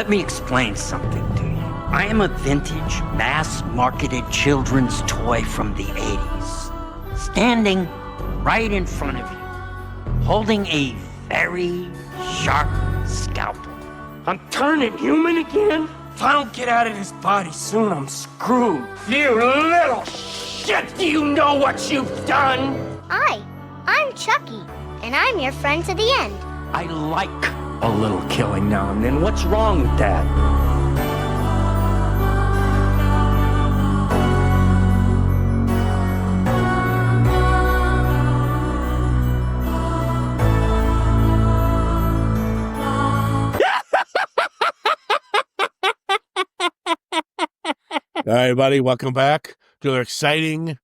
Let me explain something to you. I am a vintage, mass-marketed children's toy from the 80s. Standing right in front of you, holding a very sharp scalpel. I'm turning human again? If I don't get out of this body soon, I'm screwed. You little shit! Do you know what you've done? I'm Chucky, and I'm your friend to the end. I like a little killing now and then. What's wrong with that? All right, everybody, welcome back to another exciting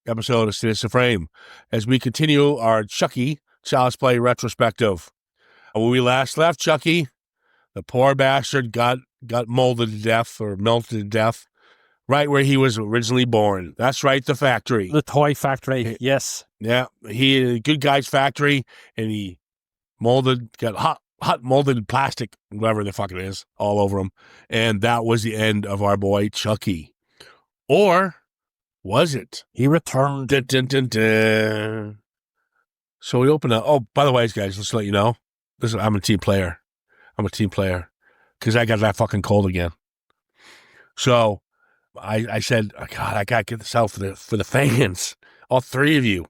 episode of Citizen Frame as we continue our Chucky Child's Play retrospective. When we last left Chucky, the poor bastard got molded to death or melted to death right where he was originally born. That's right, the factory. The toy factory, yes. Yeah, he good guy's factory, and he got hot molded plastic, whatever the fuck it is, all over him. And that was the end of our boy Chucky. Or was it? He returned. Dun, dun, dun, dun. So we open up. Oh, by the way, guys, let's let you know. Listen, I'm a team player. Because I got that fucking cold again. So I said, oh, God, I got to get this out for the fans. All three of you.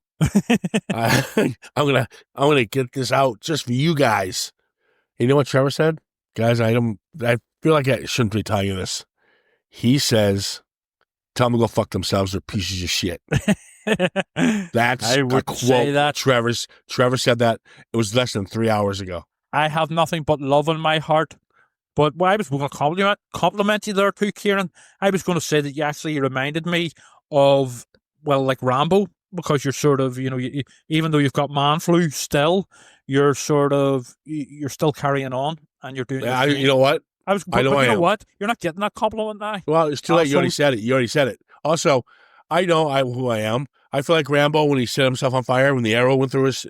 I'm gonna get this out just for you guys. You know what Trevor said? Guys, I feel like I shouldn't be telling you this. He says, tell them to go fuck themselves, they're pieces of shit. That's I would a quote. say that. Trevor said that. It was less than 3 hours ago. I have nothing but love in my heart. But I was going to compliment you there too, Ciaran. I was going to say that you actually reminded me of, well, like Rambo, because you're sort of, even though you've got man flu still, you're still carrying on and you're doing You know what? You know what? You're not getting that compliment now. Well, it's too late. You already said it. Also, I know who I am. I feel like Rambo when he set himself on fire, when the arrow went through his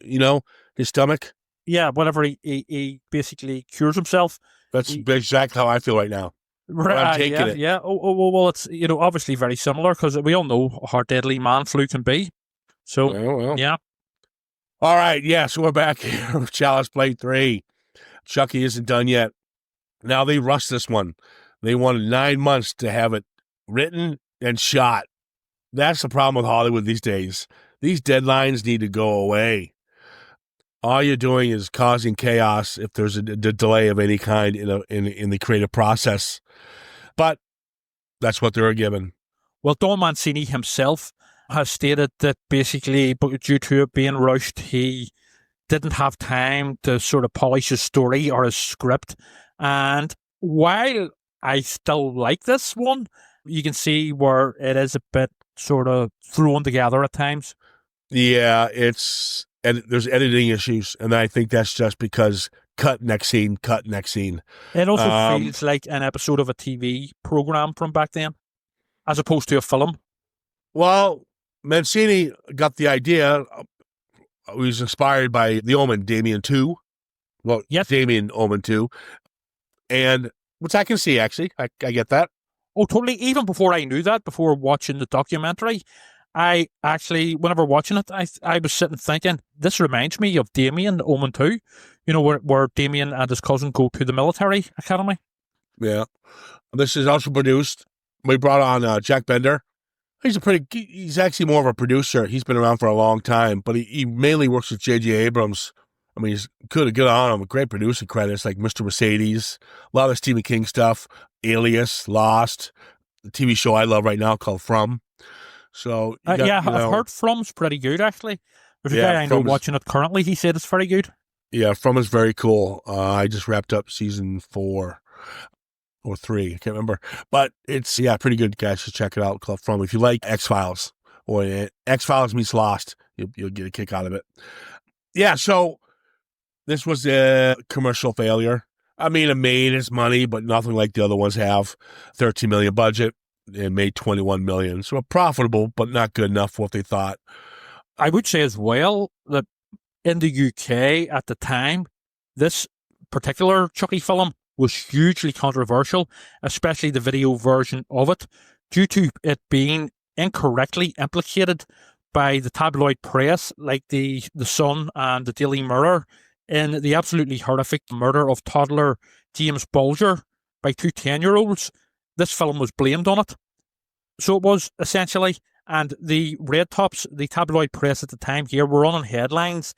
stomach. Yeah, whenever he basically cures himself. That's exactly how I feel right now. Right, I'm taking it. Yeah. Well, it's, obviously very similar because we all know how deadly man flu can be. So, well. Yeah. All right, yeah, so we're back here with Child's Play 3. Chucky isn't done yet. Now they rushed this one. They wanted 9 months to have it written and shot. That's the problem with Hollywood these days. These deadlines need to go away. All you're doing is causing chaos if there's a delay of any kind in the creative process. But that's what they were given. Well, Don Mancini himself has stated that basically, due to it being rushed, he didn't have time to sort of polish his story or his script. And while I still like this one, you can see where it is a bit sort of thrown together at times. Yeah, there's editing issues, and I think that's just because cut next scene. It also feels like an episode of a TV program from back then, as opposed to a film. Well, Mancini got the idea. He was inspired by The Omen, Damien 2. Well, yes. Damien Omen 2. And, which I can see, actually. I get that. Oh, totally. Even before I knew that, before watching the documentary, I actually, whenever watching it, I was sitting thinking, this reminds me of Damien Omen 2. Where Damien and his cousin go to the military academy. Yeah. This is also produced. We brought on Jack Bender. He's actually more of a producer. He's been around for a long time, but he mainly works with J.J. Abrams. I mean, he's good on him. Great producing credits like Mr. Mercedes, a lot of Stephen King stuff, Alias, Lost, the TV show I love right now called From. So I've heard From's pretty good, actually. There's a guy I know watching it currently. He said it's very good. Yeah, From is very cool. I just wrapped up season 4. Or 3, I can't remember. But it's, pretty good, guys. Just check it out, called From. If you like X-Files, or X-Files meets Lost, you'll get a kick out of it. Yeah, so this was a commercial failure. I mean, it made its money, but nothing like the other ones have. $13 million budget, and made $21 million. So profitable, but not good enough for what they thought. I would say as well that in the UK at the time, this particular Chucky film was hugely controversial, especially the video version of it, due to it being incorrectly implicated by the tabloid press, like the Sun and the Daily Mirror, in the absolutely horrific murder of toddler James Bulger by two 10-year-olds. This film was blamed on it. So it was, essentially, and the red tops, the tabloid press at the time here, were running headlines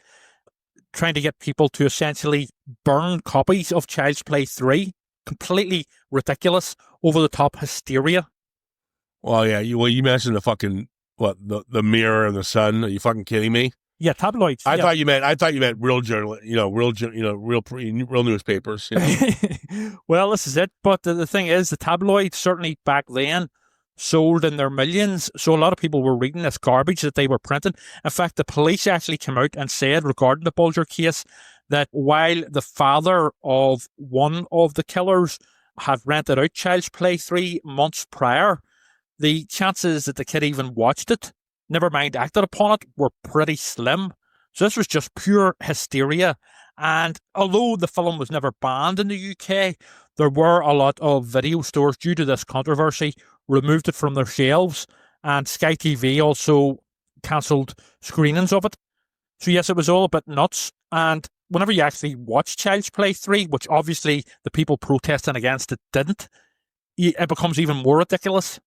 trying to get people to essentially burn copies of Child's Play 3. Completely ridiculous, over-the-top hysteria. Well, yeah, you mentioned the fucking, the Mirror and the Sun. Are you fucking kidding me? Yeah, tabloids. I thought you meant real journal, real newspapers. You know? Well, this is it. But the thing is, the tabloids certainly back then sold in their millions, so a lot of people were reading this garbage that they were printing. In fact, the police actually came out and said regarding the Bulger case that while the father of one of the killers had rented out Child's Play 3 months prior, the chances that the kid even watched it, never mind acted upon it, were pretty slim. So this was just pure hysteria. And although the film was never banned in the UK, there were a lot of video stores, due to this controversy, removed it from their shelves, and Sky TV also cancelled screenings of it. So yes, it was all a bit nuts. And whenever you actually watch Child's Play 3, which obviously the people protesting against it didn't, it becomes even more ridiculous.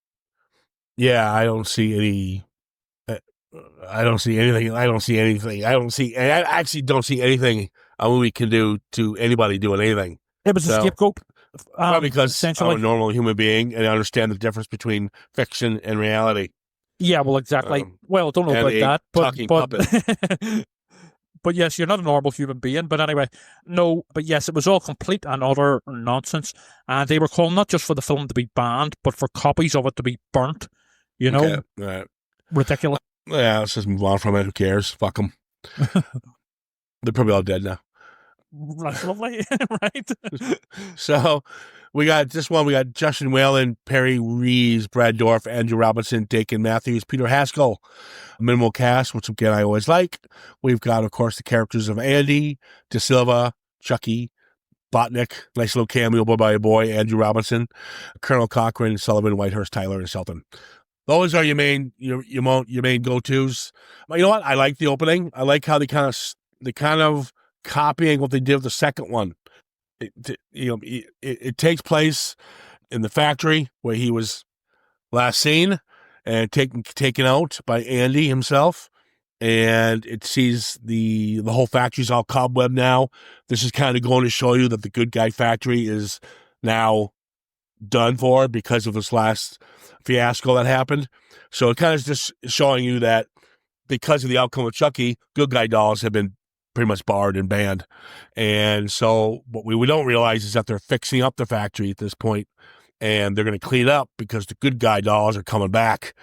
Yeah, I don't see any. I don't see anything. I actually don't see anything a movie can do to anybody doing anything. It was a scapegoat. Because I'm a normal human being and I understand the difference between fiction and reality. Yeah, well, exactly. Well, I don't know about that, but but yes, you're not a normal human being. But anyway, no, but yes, it was all complete and utter nonsense. And they were calling not just for the film to be banned, but for copies of it to be burnt. You know, okay. Right. Ridiculous. Yeah, let's just move on from it. Who cares? Fuck them. They're probably all dead now. That's lovely, right? So we got this one. We got Justin Whalen, Perry Reeves, Brad Dourif, Andrew Robinson, Dakin Matthews, Peter Haskell. Minimal cast, which again I always like. We've got, of course, the characters of Andy, De Silva, Chucky, Botnick, nice little cameo by a boy, Andrew Robinson, Colonel Cochran, Sullivan, Whitehurst, Tyler, and Shelton. Those are your main go-tos. You know what? I like the opening. I like how they kind of copying what they did with the second one. It takes place in the factory where he was last seen and taken out by Andy himself, and it sees the whole factory's all cobweb now. This is kind of going to show you that the good guy factory is now done for because of this last fiasco that happened. So it kind of is just showing you that because of the outcome of Chucky, good guy dolls have been pretty much barred and banned. And so what we don't realize is that they're fixing up the factory at this point, and they're going to clean it up because the good guy dolls are coming back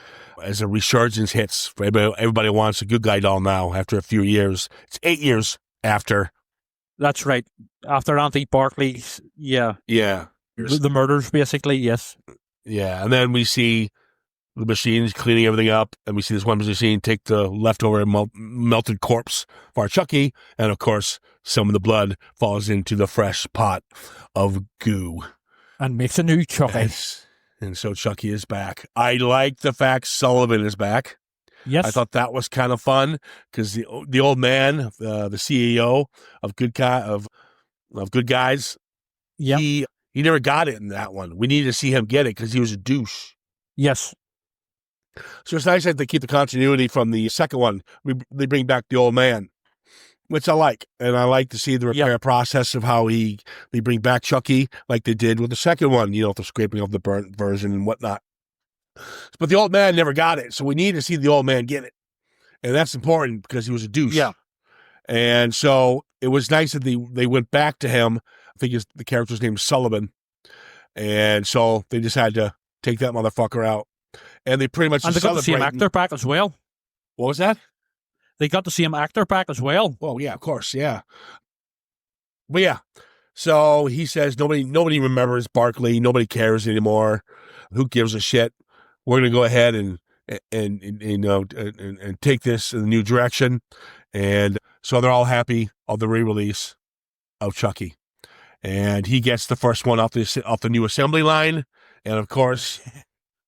as a resurgence hits. Everybody wants a good guy doll now after a few years. It's 8 years after. That's right. After Anthony Barclay's, yeah. Yeah. The murders, basically, yes. Yeah, and then we see the machines cleaning everything up, and we see this one machine take the leftover melted corpse for our Chucky, and of course, some of the blood falls into the fresh pot of goo. And makes a new Chucky. And so Chucky is back. I like the fact Sullivan is back. Yes. I thought that was kind of fun, because the old man, the CEO of Good Guys, yeah. He never got it in that one. We needed to see him get it because he was a douche. Yes. So it's nice that they keep the continuity from the second one. They bring back the old man, which I like. And I like to see the repair process of how they bring back Chucky like they did with the second one, the scraping of the burnt version and whatnot. But the old man never got it. So we need to see the old man get it. And that's important because he was a douche. Yeah. And so it was nice that they went back to him. I think the character's name is Sullivan. And so they decided to take that motherfucker out. And they pretty much... And they got to see him actor back as well. What was that? They got to see him actor back as well. Well, yeah, of course, yeah. But yeah, so he says nobody remembers Barkley. Nobody cares anymore. Who gives a shit? We're going to go ahead and take this in a new direction. And so they're all happy of the re-release of Chucky. and he gets the first one off the new assembly line. And of course,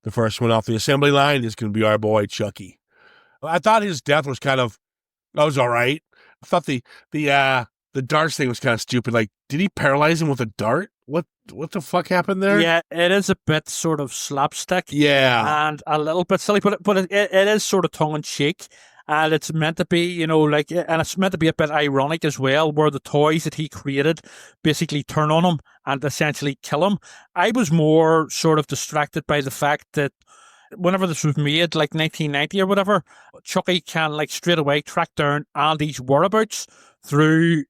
the first one off the assembly line is going to be our boy Chucky. I thought his death was that was all right. I thought the darts thing was kind of stupid. Like, did he paralyze him with a dart? What the fuck happened there? Yeah, it is a bit sort of slapstick. Yeah. And a little bit silly, but it is sort of tongue in cheek. And it's meant to be, and it's meant to be a bit ironic as well, where the toys that he created basically turn on him and essentially kill him. I was more sort of distracted by the fact that whenever this was made, like 1990 or whatever, Chucky can straight away track down Andy's whereabouts through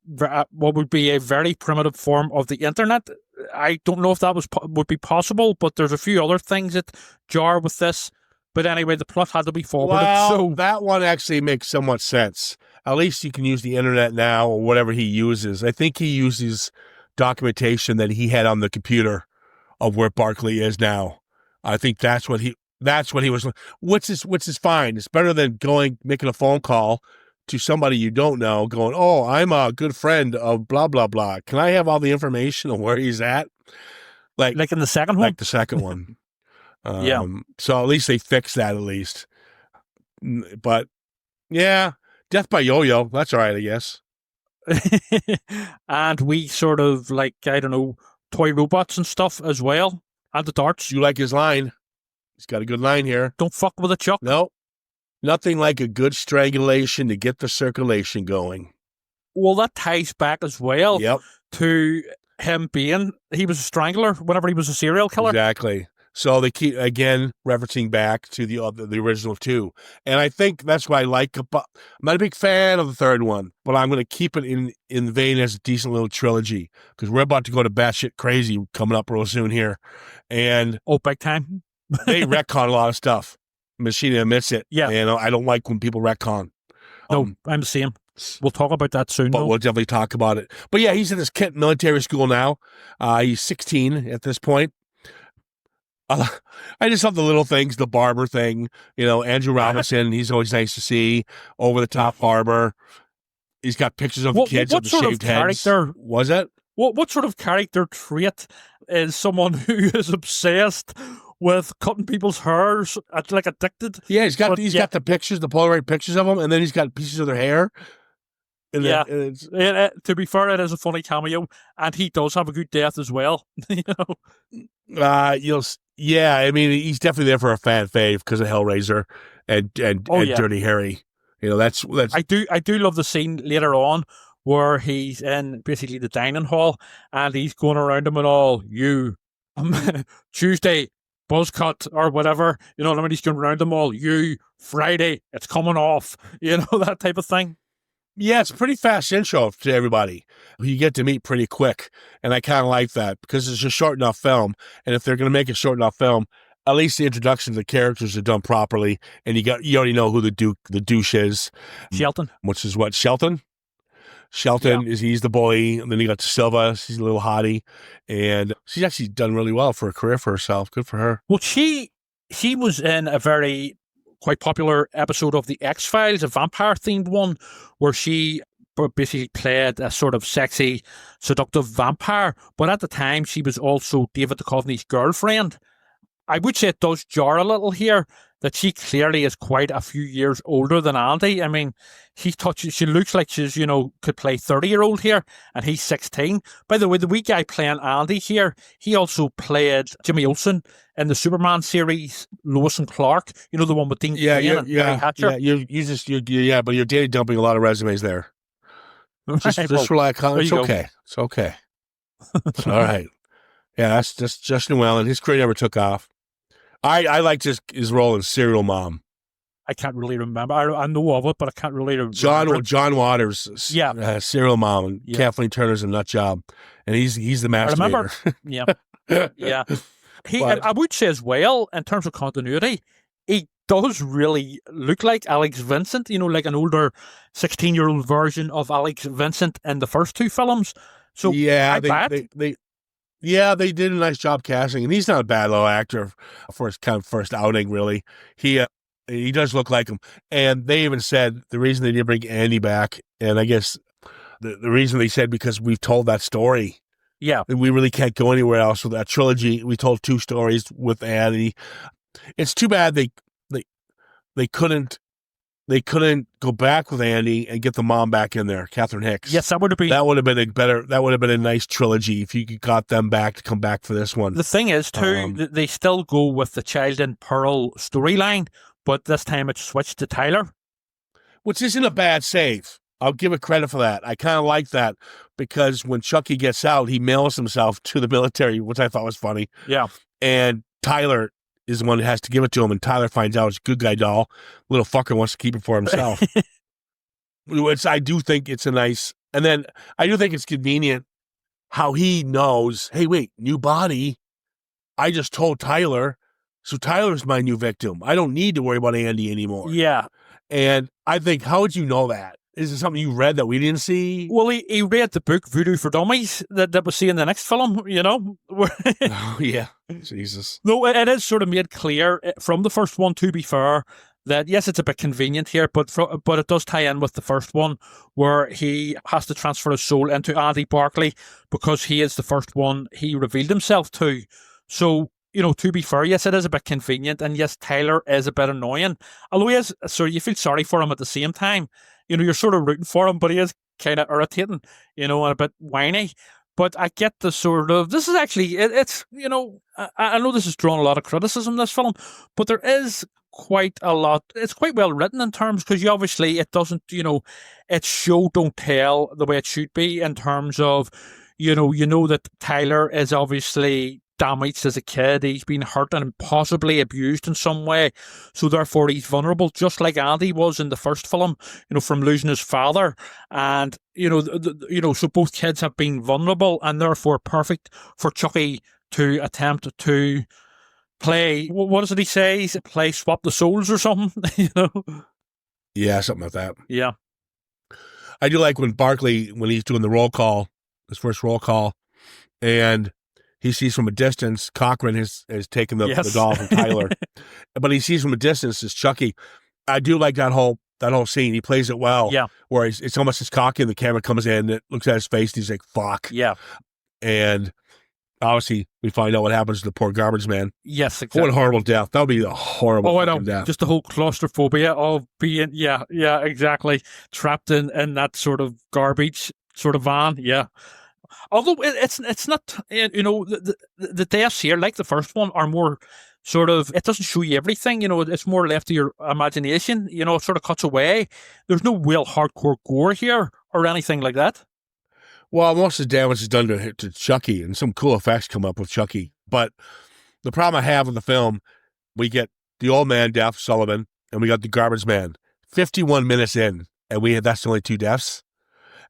what would be a very primitive form of the internet. I don't know if that would be possible, but there's a few other things that jar with this. But anyway, the plot had to be forwarded. Well, so that one actually makes somewhat sense. At least you can use the internet now or whatever he uses. I think he uses documentation that he had on the computer of where Barkley is now. I think that's what he was, which is fine. It's better than making a phone call to somebody you don't know, going, "Oh, I'm a good friend of blah blah blah. Can I have all the information on where he's at?" Like in the second one, the second one. Yeah. So at least they fixed that. At least, but yeah, death by yo-yo. That's all right, I guess. And we sort of toy robots and stuff as well, and the darts. You like his line? He's got a good line here. Don't fuck with a Chuck. No, nothing like a good strangulation to get the circulation going. Well, that ties back as well. Yep. To him he was a strangler whenever he was a serial killer. Exactly. So they keep, again, referencing back to the original two. And I think that's what I like about, I'm not a big fan of the third one, but I'm going to keep it in the vein as a decent little trilogy because we're about to go to batshit crazy coming up real soon here. And big time. they retcon a lot of stuff. Machina admits it. Yeah. And I don't like when people retcon. No, I'm the same. We'll talk about that soon. But we'll definitely talk about it. But yeah, he's in this Kent military school now. He's 16 at this point. I just love the little things, the barber thing, Andrew Robinson, he's always nice to see, over the top barber. He's got pictures of the kids with the shaved heads. Was it? What sort of character trait is someone who is obsessed with cutting people's hairs, addicted? Yeah, he's got the pictures, the Polaroid pictures of them, and then he's got pieces of their hair. And to be fair, it is a funny cameo, and he does have a good death as well. Yeah, I mean, he's definitely there for a fan fave because of Hellraiser and Dirty Harry. That's. I do love the scene later on where he's in basically the dining hall and he's going around them and all, you, Tuesday, buzz cut or whatever, he's going around them all, you, Friday, it's coming off, that type of thing. Yeah, it's a pretty fast intro to everybody. You get to meet pretty quick, and I kind of like that because it's a short enough film, and if they're going to make a short enough film, at least the introduction to the characters are done properly, and you already know who the douche is. Shelton. Which is what, Shelton? Shelton he's the bully, and then you got Silva, she's a little hottie, and she's actually done really well for a career for herself. Good for her. Well, she was in a very quite popular episode of The X-Files, a vampire-themed one, where she basically played a sort of sexy, seductive vampire. But at the time, she was also David Duchovny's girlfriend. I would say it does jar a little here that she clearly is quite a few years older than Andy. I mean, she looks like she's, could play 30-year-old here, and he's 16. By the way, the wee guy playing Andy here, he also played Jimmy Olsen in the Superman series, Lois and Clark, the one with Dean Cain and Harry Hatcher. Yeah, but you're daily dumping a lot of resumes there. Just rely on it. It's okay. It's okay. It's all right. Yeah, that's just Justin Whalen. His career never took off. I liked his role in Serial Mom. I can't really remember. I know of it, but I can't really remember. John Waters, Serial Mom, and Kathleen Turner's a nut job, and he's the masturbator. Yeah. I would say as well, in terms of continuity, he does really look like Alex Vincent, like an older 16-year-old version of Alex Vincent in the first two films. So yeah, they did a nice job casting, and he's not a bad little actor for his kind of first outing, really. He does look like him. And they even said the reason they didn't bring Andy back, and I guess the reason they said because we've told that story. Yeah. And we really can't go anywhere else with that trilogy. We told 2 stories with Andy. It's too bad they couldn't go back with Andy and get the mom back in there, Catherine Hicks. Yes, that would have been a nice trilogy if you got them back to come back for this one. The thing is, too, they still go with the Child in Peril storyline, but this time it's switched to Tyler. Which isn't a bad save. I'll give it credit for that. I kind of like that because when Chucky gets out, he mails himself to the military, which I thought was funny. Yeah. And Tyler is the one who has to give it to him, and Tyler finds out it's a good guy doll. Little fucker wants to keep it for himself. Which I do think it's a nice... And then I do think it's convenient how he knows, hey, wait, new body. I just told Tyler, so Tyler's my new victim. I don't need to worry about Andy anymore. Yeah. And I think, how would you know that? Is it something you read that we didn't see? Well, he read the book Voodoo for Dummies that we'll see in the next film, you know? Oh, yeah. Jesus. No, it is sort of made clear from the first one, to be fair, that yes, it's a bit convenient here, but it does tie in with the first one where he has to transfer his soul into Andy Barclay because he is the first one he revealed himself to. So, you know, to be fair, yes, it is a bit convenient, and yes, Tyler is a bit annoying. Although he is, so you feel sorry for him at the same time. You know, you're sort of rooting for him, but he is kind of irritating, you know, and a bit whiny. But I get the sort of, this is actually, it's, you know, I know this has drawn a lot of criticism, this film, but there is quite a lot, it's quite well written in terms, because you obviously, it doesn't, you know, it's show, don't tell the way it should be in terms of, you know that Tyler is obviously damaged as a kid. He's been hurt and possibly abused in some way. So therefore he's vulnerable, just like Andy was in the first film, you know, from losing his father. And, you know, so both kids have been vulnerable and therefore perfect for Chucky to attempt to play, what does he say? Play swap the souls or something, you know? Yeah, something like that. Yeah. I do like when Barkley, when he's doing the roll call, his first roll call, and he sees from a distance, Cochran has taken the doll from Tyler. But he sees from a distance it's Chucky. I do like that whole scene. He plays it well. Yeah. Where it's almost as cocky and the camera comes in, it looks at his face and he's like, fuck. Yeah. And obviously we find out what happens to the poor garbage man. Yes, exactly. What a horrible death. That would be a horrible death. Just the whole claustrophobia of being, yeah, exactly. Trapped in that sort of garbage sort of van. Yeah. Although it's not, you know, the deaths here, like the first one, are more sort of, it doesn't show you everything, you know, it's more left to your imagination, you know, it sort of cuts away. There's no real hardcore gore here or anything like that. Well, most of the damage is done to Chucky, and some cool effects come up with Chucky. But the problem I have with the film, we get the old man death, Sullivan, and we got the garbage man. 51 minutes in, and that's only 2 deaths.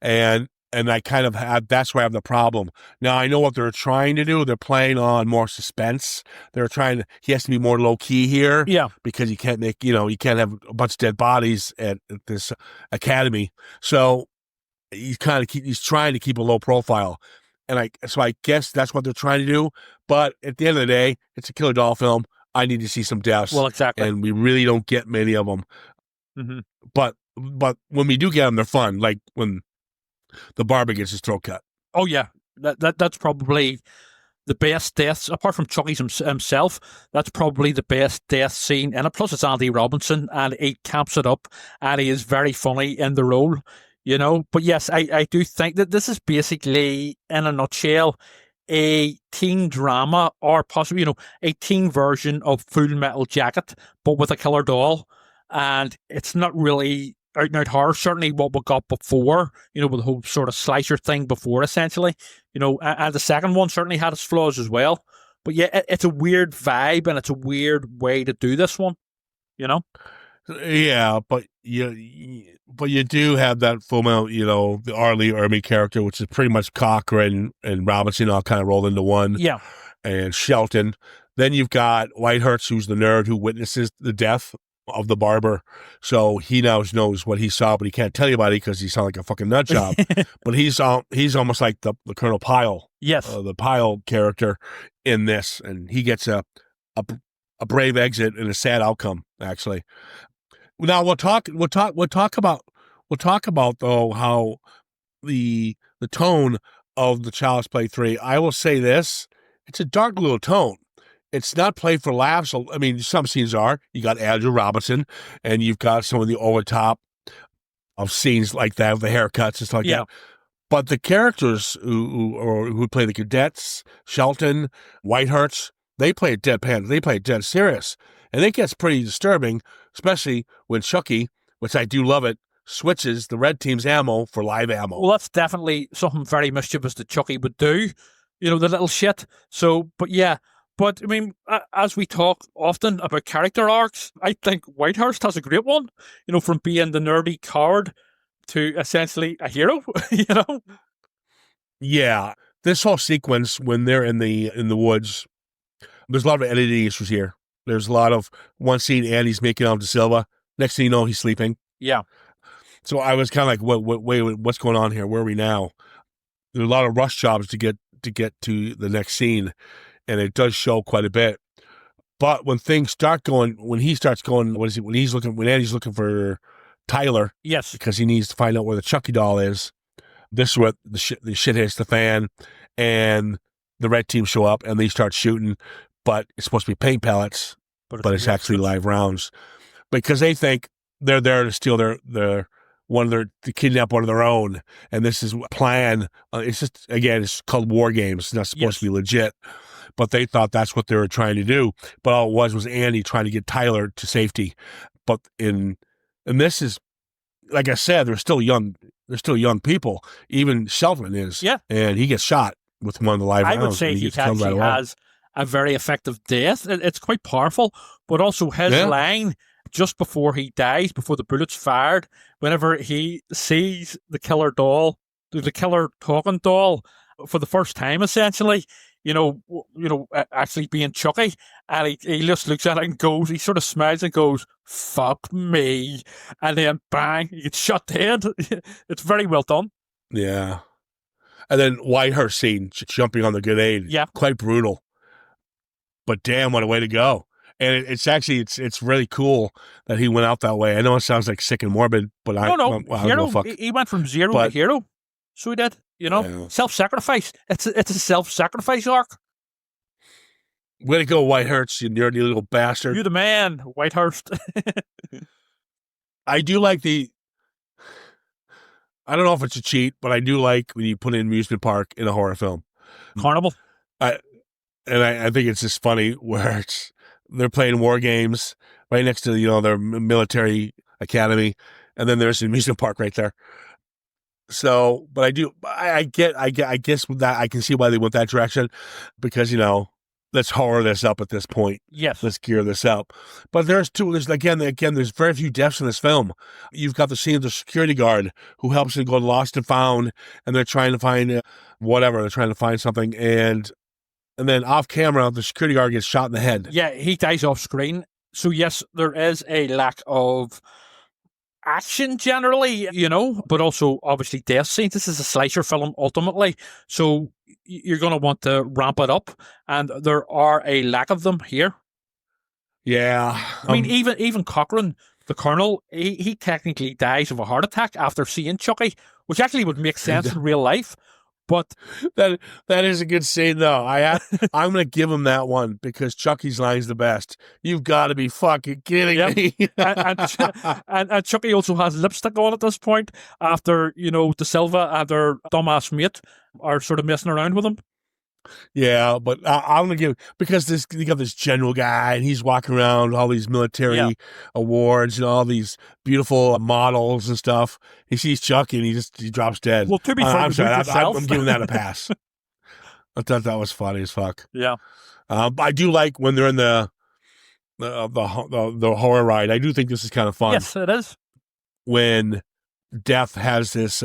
And I kind of that's where I have the problem. Now, I know what they're trying to do. They're playing on more suspense. He has to be more low key here. Yeah. Because you can't you can't have a bunch of dead bodies at this academy. So he's trying to keep a low profile. And I guess that's what they're trying to do. But at the end of the day, it's a killer doll film. I need to see some deaths. Well, exactly. And we really don't get many of them. Mm-hmm. But when we do get them, they're fun. Like when the barber gets his throat cut. Oh yeah, that's probably the best deaths apart from Chucky's himself. That's probably the best death scene in it. Plus, it's Andy Robinson, and he camps it up, and he is very funny in the role, you know. But yes, I do think that this is basically, in a nutshell, a teen drama, or possibly, you know, a teen version of Full Metal Jacket, but with a killer doll, and it's not really out and out horror, certainly what we got before, you know, with the whole sort of slasher thing before, essentially, you know, and the second one certainly had its flaws as well. But yeah, it's a weird vibe and it's a weird way to do this one, you know? Yeah, but you do have that Full Metal, you know, the R. Lee Ermey character, which is pretty much Cochran and Robinson all kind of rolled into one. Yeah. And Shelton. Then you've got Whitehurst, who's the nerd who witnesses the death of the barber, so he now knows what he saw, but he can't tell anybody because he sounds like a fucking nut job. But he's almost like the Colonel Pyle, yes, the Pyle character in this, and he gets a brave exit and a sad outcome. Actually, now we'll talk about though how the tone of the Child's Play 3. I will say this. It's a dark little tone. It's not played for laughs. I mean, some scenes are. You got Andrew Robinson, and you've got some of the over-top of scenes like that, with the haircuts and stuff like that. But the characters who play the cadets, Shelton, Whitehurst, they play it deadpan. They play it dead serious. And it gets pretty disturbing, especially when Chucky, which I do love it, switches the red team's ammo for live ammo. Well, that's definitely something very mischievous that Chucky would do, you know, the little shit. So, but yeah. But, I mean, as we talk often about character arcs, I think Whitehurst has a great one, you know, from being the nerdy coward to essentially a hero, you know? Yeah. This whole sequence, when they're in the woods, there's a lot of editing issues here. There's a lot of one scene, Andy's making out to Silva. Next thing you know, he's sleeping. Yeah. So I was kind of like, wait, what's going on here? Where are we now? There's a lot of rush jobs to get to the next scene, and it does show quite a bit. But when things start going, when he starts going, what is it? When Andy's looking for Tyler, yes, because he needs to find out where the Chucky doll is. This is what the shit hits the fan, and the red team show up and they start shooting. But it's supposed to be paint pellets, but it's actually live rounds, because they think they're there to steal to kidnap one of their own, and this is a plan. It's just, again, it's called War Games. It's not supposed to be legit, but they thought that's what they were trying to do. But all it was Andy trying to get Tyler to safety. But and this is, like I said, they're still young. They're still young people. Even Shelton is, and he gets shot with one of the live rounds. I would say he actually has a very effective death. It's quite powerful, but also his line just before he dies, before the bullet's fired, whenever he sees the killer doll, the killer talking doll for the first time, essentially, actually being Chucky, and he just looks at it and goes, he sort of smiles and goes, "Fuck me," and then bang, he gets shot dead. It's very well done. Yeah. And then Whitehurst scene, jumping on the grenade. Yeah. Quite brutal. But damn, what a way to go. And it's really cool that he went out that way. I know it sounds like sick and morbid, but hero. He went from zero to hero. So he did, self-sacrifice. It's a self-sacrifice arc. Way to go, Whitehurst, you nerdy little bastard. You're the man, Whitehurst. I do like I don't know if it's a cheat, but I do like when you put an amusement park in a horror film. Carnival. I think it's just funny where they're playing war games right next to their military academy, and then there's an amusement park right there. So, but I guess with that I can see why they went that direction, because let's horror this up at this point. Yes, let's gear this up. But there's very few deaths in this film. You've got the scene of the security guard who helps them go lost and found, and they're trying to find whatever. They're trying to find something, and then off camera, the security guard gets shot in the head. Yeah, he dies off screen. So yes, there is a lack of action generally, but also obviously death scenes. This is a slasher film ultimately, so you're going to want to ramp it up, and there are a lack of them here. Yeah. I mean, even Cochran, the colonel, he technically dies of a heart attack after seeing Chucky, which actually would make sense in real life. But that is a good scene, though. I'm going to give him that one because Chucky's line's the best. You've got to be fucking kidding me. and Chucky also has lipstick on at this point after, De Silva and their dumbass mate are sort of messing around with him. Yeah, but I'm going to give, because you got this general guy and he's walking around with all these military awards and all these beautiful models and stuff. He sees Chucky and he drops dead. Well, to be fair, I'm sorry, I'm giving that a pass. I thought that was funny as fuck. Yeah. I do like when they're in the horror ride. I do think this is kind of fun. Yes, it is. When Death has his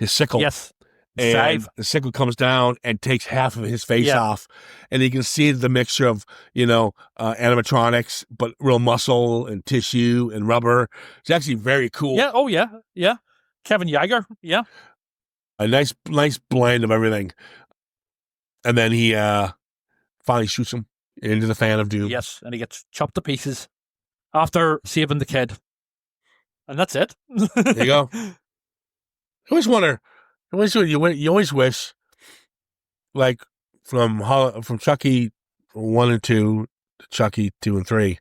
sickle. Yes. And the sickle comes down and takes half of his face off, and you can see the mixture of animatronics, but real muscle and tissue and rubber. It's actually very cool. Yeah. Oh yeah. Yeah. Kevin Yeager. Yeah. A nice blend of everything, and then he finally shoots him into the fan of doom. Yes, and he gets chopped to pieces after saving the kid, and that's it. There you go. I always wonder. You always wish like from Chucky 1 and 2 to Chucky 2 and 3,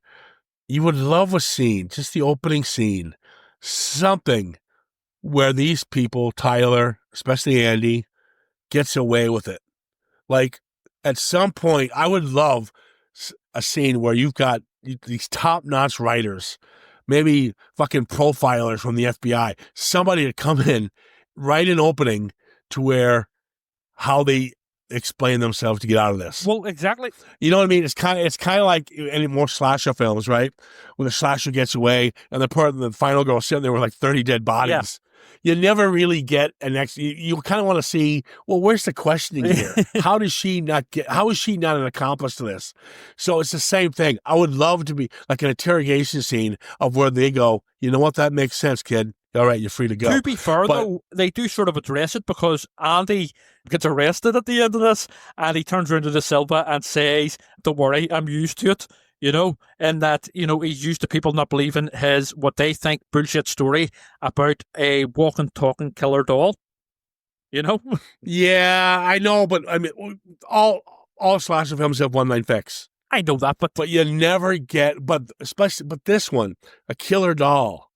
you would love a scene, just the opening scene, something where these people, Tyler, especially Andy, gets away with it. Like, at some point, I would love a scene where you've got these top-notch writers, maybe fucking profilers from the FBI, somebody to come in, write an opening to where how they explain themselves to get out of this. Well, exactly. You know what I mean? It's kind of like any more slasher films, right? When the slasher gets away and the final girl sitting there with like 30 dead bodies. Yeah. You never really get you kind of want to see, well, where's the questioning here? How is she not an accomplice to this? So it's the same thing. I would love to be like an interrogation scene of where they go, you know what, that makes sense, kid. All right, you're free to go. To be fair, though, they do sort of address it because Andy gets arrested at the end of this and he turns around to De Silva and says, don't worry, I'm used to it. You know, and that, you know, he's used to people not believing his, what they think, bullshit story about a walking, talking killer doll. You know? Yeah, I know, but I mean, all slasher films have one-line fix. I know that, but you never get, but this one, a killer doll.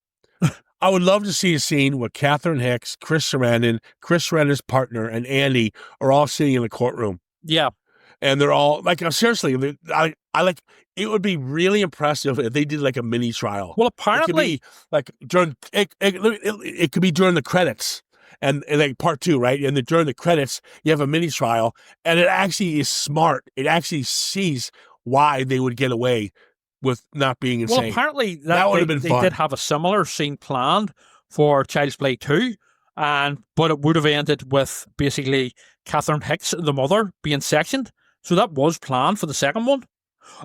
I would love to see a scene where Catherine Hicks, Chris Sarandon's partner, and Andy are all sitting in the courtroom. Yeah. And they're all like, seriously, I like, it would be really impressive if they did like a mini trial. Well, apparently, it could be like it could be during the credits and like part 2, right? And during the credits, you have a mini trial, and it actually is smart. It actually sees why they would get away with not being insane. Well, apparently that would have been fun. They did have a similar scene planned for Child's Play 2, but it would have ended with basically Catherine Hicks, the mother, being sectioned. So that was planned for the second one.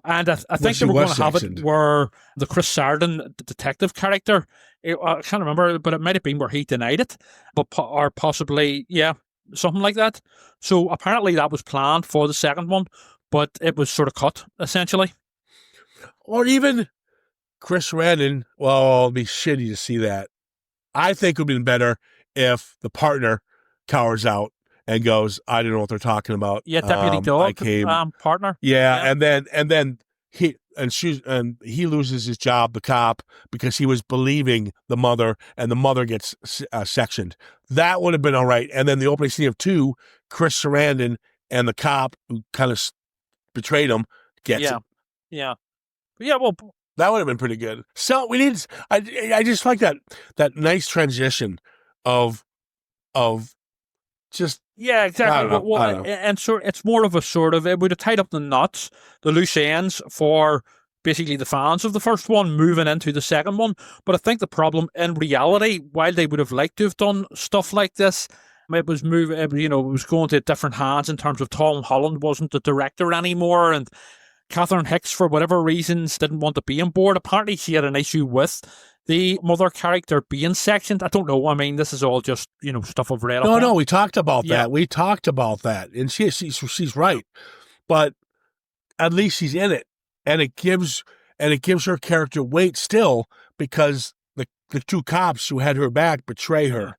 And I think they were going to have it where the Chris Sarandon, the detective character, I can't remember, but it might have been where he denied it, or possibly, yeah, something like that. So apparently that was planned for the second one, but it was sort of cut, essentially. Or even Chris Sarandon, well, it'd be shitty to see that. I think it would have been better if the partner cowers out and goes, I don't know what they're talking about. Yeah, Deputy Dog partner. Yeah, yeah, and then he loses his job, the cop, because he was believing the mother, and the mother gets sectioned. That would have been all right. And then the opening scene of 2, Chris Sarandon and the cop who kind of betrayed him gets it. Yeah. Yeah, well, that would have been pretty good. So we need. I just like that nice transition of just. Yeah, exactly. I don't know. And so it's more of a sort of, it would have tied up the knots, the loose ends for basically the fans of the first one moving into the second one. But I think the problem in reality, while they would have liked to have done stuff like this, it was it was going to different hands in terms of Tom Holland wasn't the director anymore, and Catherine Hicks, for whatever reasons, didn't want to be on board. Apparently she had an issue with the mother character being sectioned. I don't know. I mean, this is all just, stuff I've read. No, we talked about that. We talked about that. And she's right. But at least she's in it. And it gives her character weight still, because the 2 cops who had her back betray her.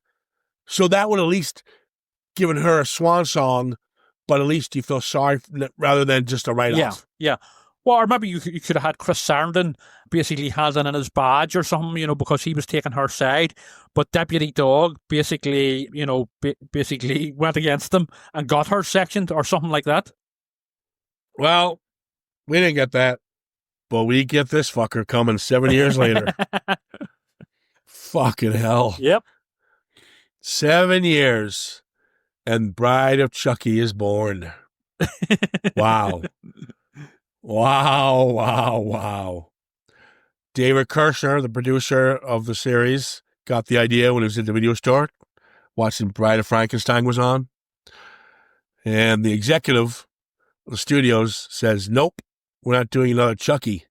So that would at least given her a swan song, but at least you feel sorry rather than just a write-off. Yeah. Well, or maybe you could have had Chris Sarandon basically handing in his badge or something, because he was taking her side. But Deputy Dog basically, basically went against them and got her sectioned or something like that. Well, we didn't get that, but we get this fucker coming 7 years later. Fucking hell. Yep. 7 years, and Bride of Chucky is born. Wow. Wow. David Kirshner, the producer of the series, got the idea when he was in the video store watching Bride of Frankenstein was on. And the executive of the studios says, nope, we're not doing another Chucky.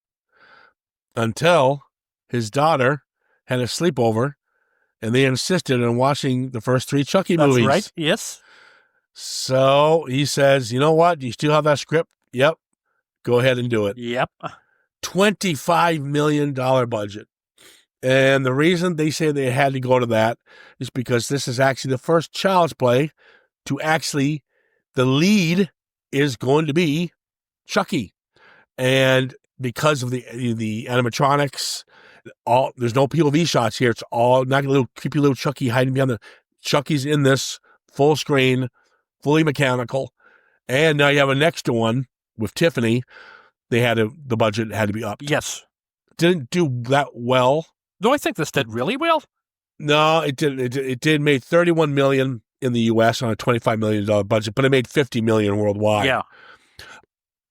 Until his daughter had a sleepover, and they insisted on watching the first 3 Chucky movies. That's right, yes. So he says, you know what? Do you still have that script? Yep. Go ahead and do it. Yep. $25 million budget. And the reason they say they had to go to that is because this is actually the first Child's Play to actually the lead is going to be Chucky. And because of the animatronics, there's no POV shots here. It's all not a little creepy little Chucky hiding behind the. Chucky's in this full screen, fully mechanical, and now you have a next one with Tiffany. The budget had to be upped. Yes. Didn't do that well. No, I think this did really well. No, it didn't. It did make $31 million in the U.S. on a $25 million budget, but it made $50 million worldwide. Yeah.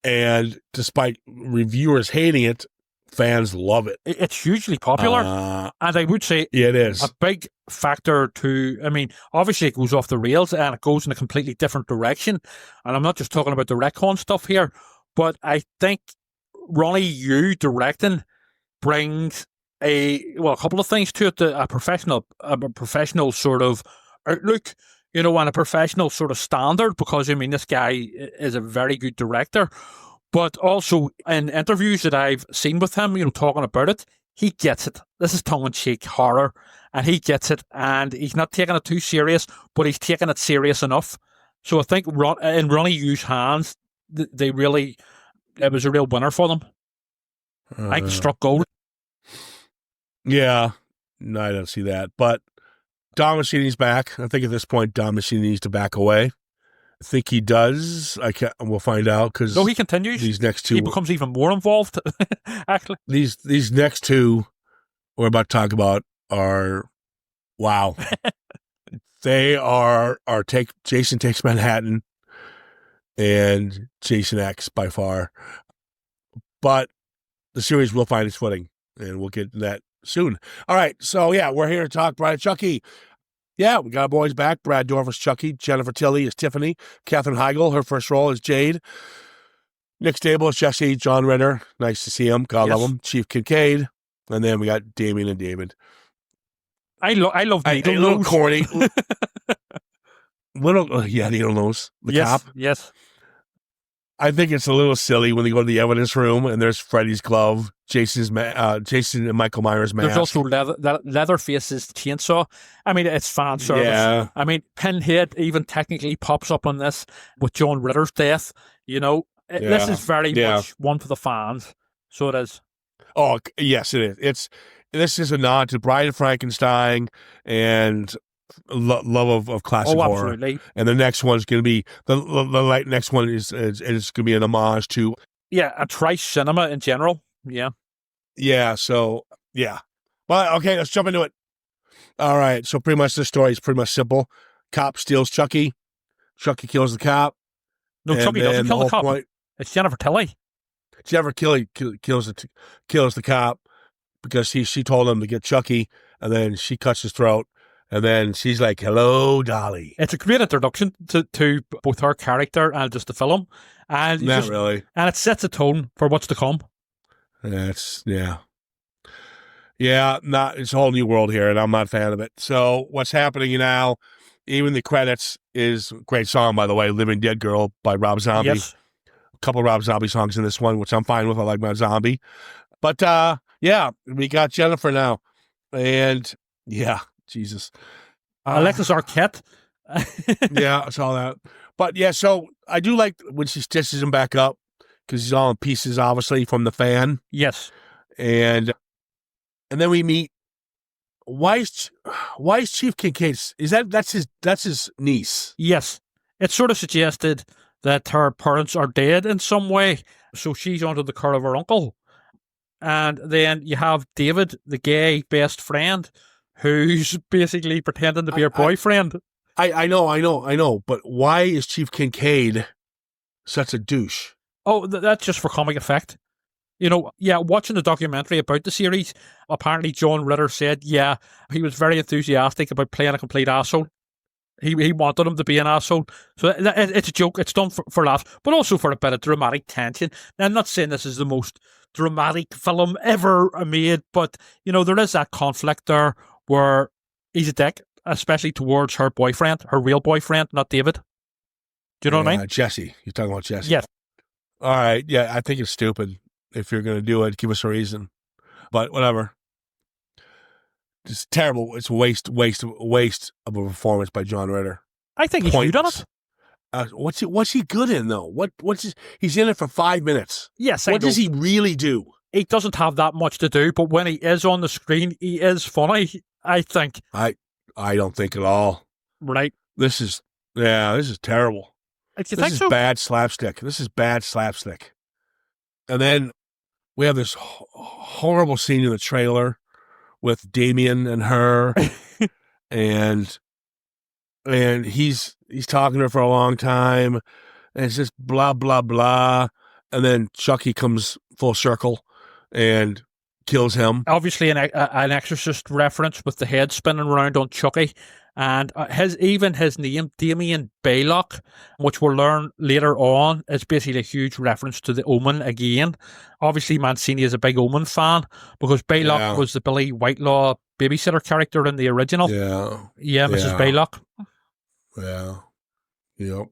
And despite reviewers hating it, fans love it. It's hugely popular. And I would say it is a big factor to, I mean, obviously it goes off the rails and it goes in a completely different direction. And I'm not just talking about the retcon stuff here, but I think Ronnie Yu directing brings a couple of things to it. A professional sort of outlook, and a professional sort of standard, because, I mean, this guy is a very good director. But also in interviews that I've seen with him, talking about it, he gets it. This is tongue-in-cheek horror, and he gets it, and he's not taking it too serious, but he's taking it serious enough. So I think in Ronnie Yu's hands, it was a real winner for them. I think it struck gold. Yeah, no, I don't see that. But Don Mancini's back. I think at this point, Don Mancini needs to back away. I think he does. We'll find out, because he continues. These next two, he becomes even more involved. Actually, these next two we're about to talk about are wow. They are Jason Takes Manhattan and Jason X by far, but the series will find its footing, and we'll get to that soon. All right, so yeah, we're here to talk Bride of Chucky. Yeah, we got our boys back. Brad Dourif as Chucky. Jennifer Tilly is Tiffany. Katherine Heigl, her first role is Jade. Nick Stable is Jesse. John Ritter, nice to see him. God love him. Chief Kincaid. And then we got Damien and David. I love Needle Nose. A little corny. Needle Nose. The cop. Yes. I think it's a little silly when they go to the evidence room and there's Freddy's glove, Jason and Michael Myers' mask. There's also Leatherface's chainsaw. I mean, it's fan service. Yeah. I mean, Pinhead even technically pops up on this with John Ritter's death. This is very much one for the fans. So it is. Oh, yes, it is. This is a nod to Bride of Frankenstein and love of classic horror. Absolutely. And the next one's going to be the next one is going to be an homage to a trice cinema in general. Yeah. So well, okay, let's jump into it. All right, so pretty much this story is pretty much simple. Cop steals Chucky kills the cop. No, Chucky doesn't kill the cop. It's Jennifer Tilly. Jennifer Tilly kills the cop because she told him to get Chucky, and then she cuts his throat. And then she's like, "Hello, Dolly." It's a great introduction to both her character and just the film. And really. And it sets a tone for what's to come. It's a whole new world here, and I'm not a fan of it. So what's happening now, even the credits is a great song, by the way, Living Dead Girl by Rob Zombie. Yes. A couple of Rob Zombie songs in this one, which I'm fine with. I like my Zombie. But we got Jennifer now. And Jesus. Alexis Arquette. I saw that. But so I do like when she stitches him back up, because he's all in pieces, obviously, from the fan. Yes. And then we meet. Why is Chief Kincaid? That's his niece? Yes. It's sort of suggested that her parents are dead in some way, so she's under the care of her uncle. And then you have David, the gay best friend, who's basically pretending to be her boyfriend. I know. But why is Chief Kincaid such a douche? Oh, that's just for comic effect. Watching the documentary about the series, apparently John Ritter said, he was very enthusiastic about playing a complete asshole. He wanted him to be an asshole. So it's a joke. It's done for laughs, but also for a bit of dramatic tension. Now, I'm not saying this is the most dramatic film ever made, but, there is that conflict there where he's a dick, especially towards her boyfriend, her real boyfriend, not David. Do you know what I mean? Jesse. You're talking about Jesse. Yes. All right. Yeah, I think it's stupid. If you're going to do it, give us a reason. But whatever. It's terrible. It's waste of a performance by John Ritter. I think he should have done it. What's he good in though? He's in it for 5 minutes. Yes, what does he really do? He doesn't have that much to do, but when he is on the screen, he is funny, I think. I don't think at all. Right. This is terrible. This is bad slapstick. This is bad slapstick. And then we have this horrible scene in the trailer with Damien and her, and he's talking to her for a long time, and it's just blah blah blah, and then Chucky comes full circle and kills him. Obviously, an Exorcist reference with the head spinning around on Chucky. And his name, Damien Baylock, which we'll learn later on, is basically a huge reference to the Omen again. Obviously, Mancini is a big Omen fan because Baylock was the Billy Whitelaw babysitter character in the original. Yeah, Mrs. Baylock. Yeah. Yep.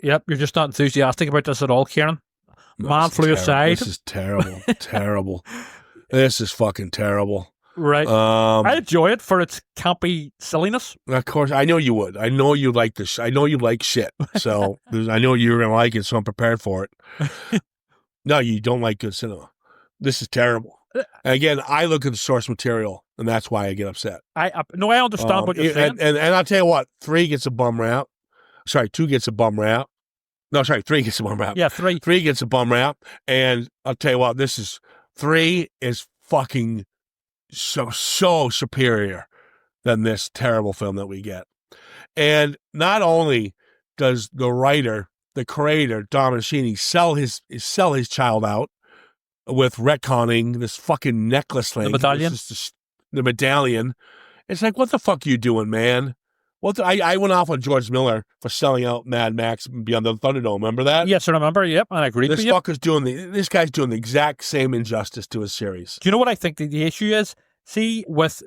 Yep, you're just not enthusiastic about this at all, Ciaran. Man flew aside. This is terrible. Terrible. This is fucking terrible. Right. I enjoy it for its campy silliness. Of course, I know you would. I know you like this. I know you like shit. So I know you're going to like it, so I'm prepared for it. No, you don't like good cinema. This is terrible. And again, I look at the source material, and that's why I get upset. I understand what you're saying. And I'll tell you what, 3 gets a bum rap. Sorry, 2 gets a bum rap. No, sorry, 3 gets a bum rap. Yeah, 3. 3 gets a bum rap. And I'll tell you what, 3 is fucking so superior than this terrible film that we get. And not only does the writer, the creator, Don Mancini, sell his child out with retconning this fucking necklace thing. The medallion. The medallion. It's like, what the fuck are you doing, man? I went off on George Miller for selling out Mad Max Beyond the Thunderdome. Remember that? Yes, I remember. Yep, and I agree with you. This guy's doing the exact same injustice to his series. Do you know what I think the issue is? See, with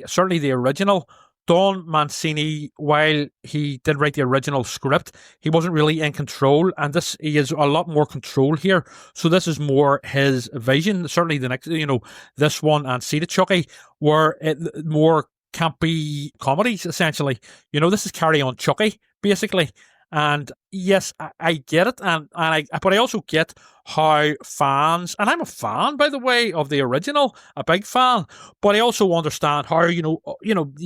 certainly the original, Don Mancini, while he did write the original script, he wasn't really in control, and he has a lot more control here. So this is more his vision. Certainly the next, this one and Seed of Chucky were more campy comedies, essentially. This is Carry On Chucky, basically. And yes, I get it, but I also get how fans, and I'm a fan, by the way, of the original, a big fan, but I also understand how, you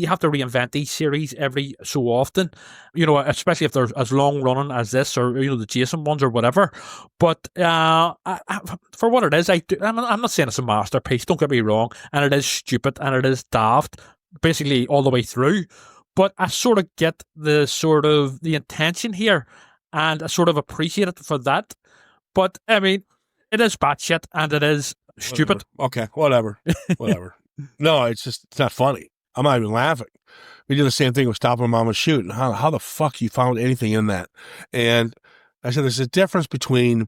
have to reinvent these series every so often, especially if they're as long running as this or, the Jason ones or whatever. But for what it is, I'm not saying it's a masterpiece, don't get me wrong, and it is stupid and it is daft, basically all the way through. But I sort of get the intention here, and I sort of appreciate it for that. But I mean, it is batshit and it is stupid. Okay, whatever. No, it's not funny. I'm not even laughing. We did the same thing with Stopping Mama's Shoot. And how the fuck you found anything in that? And I said, there's a difference between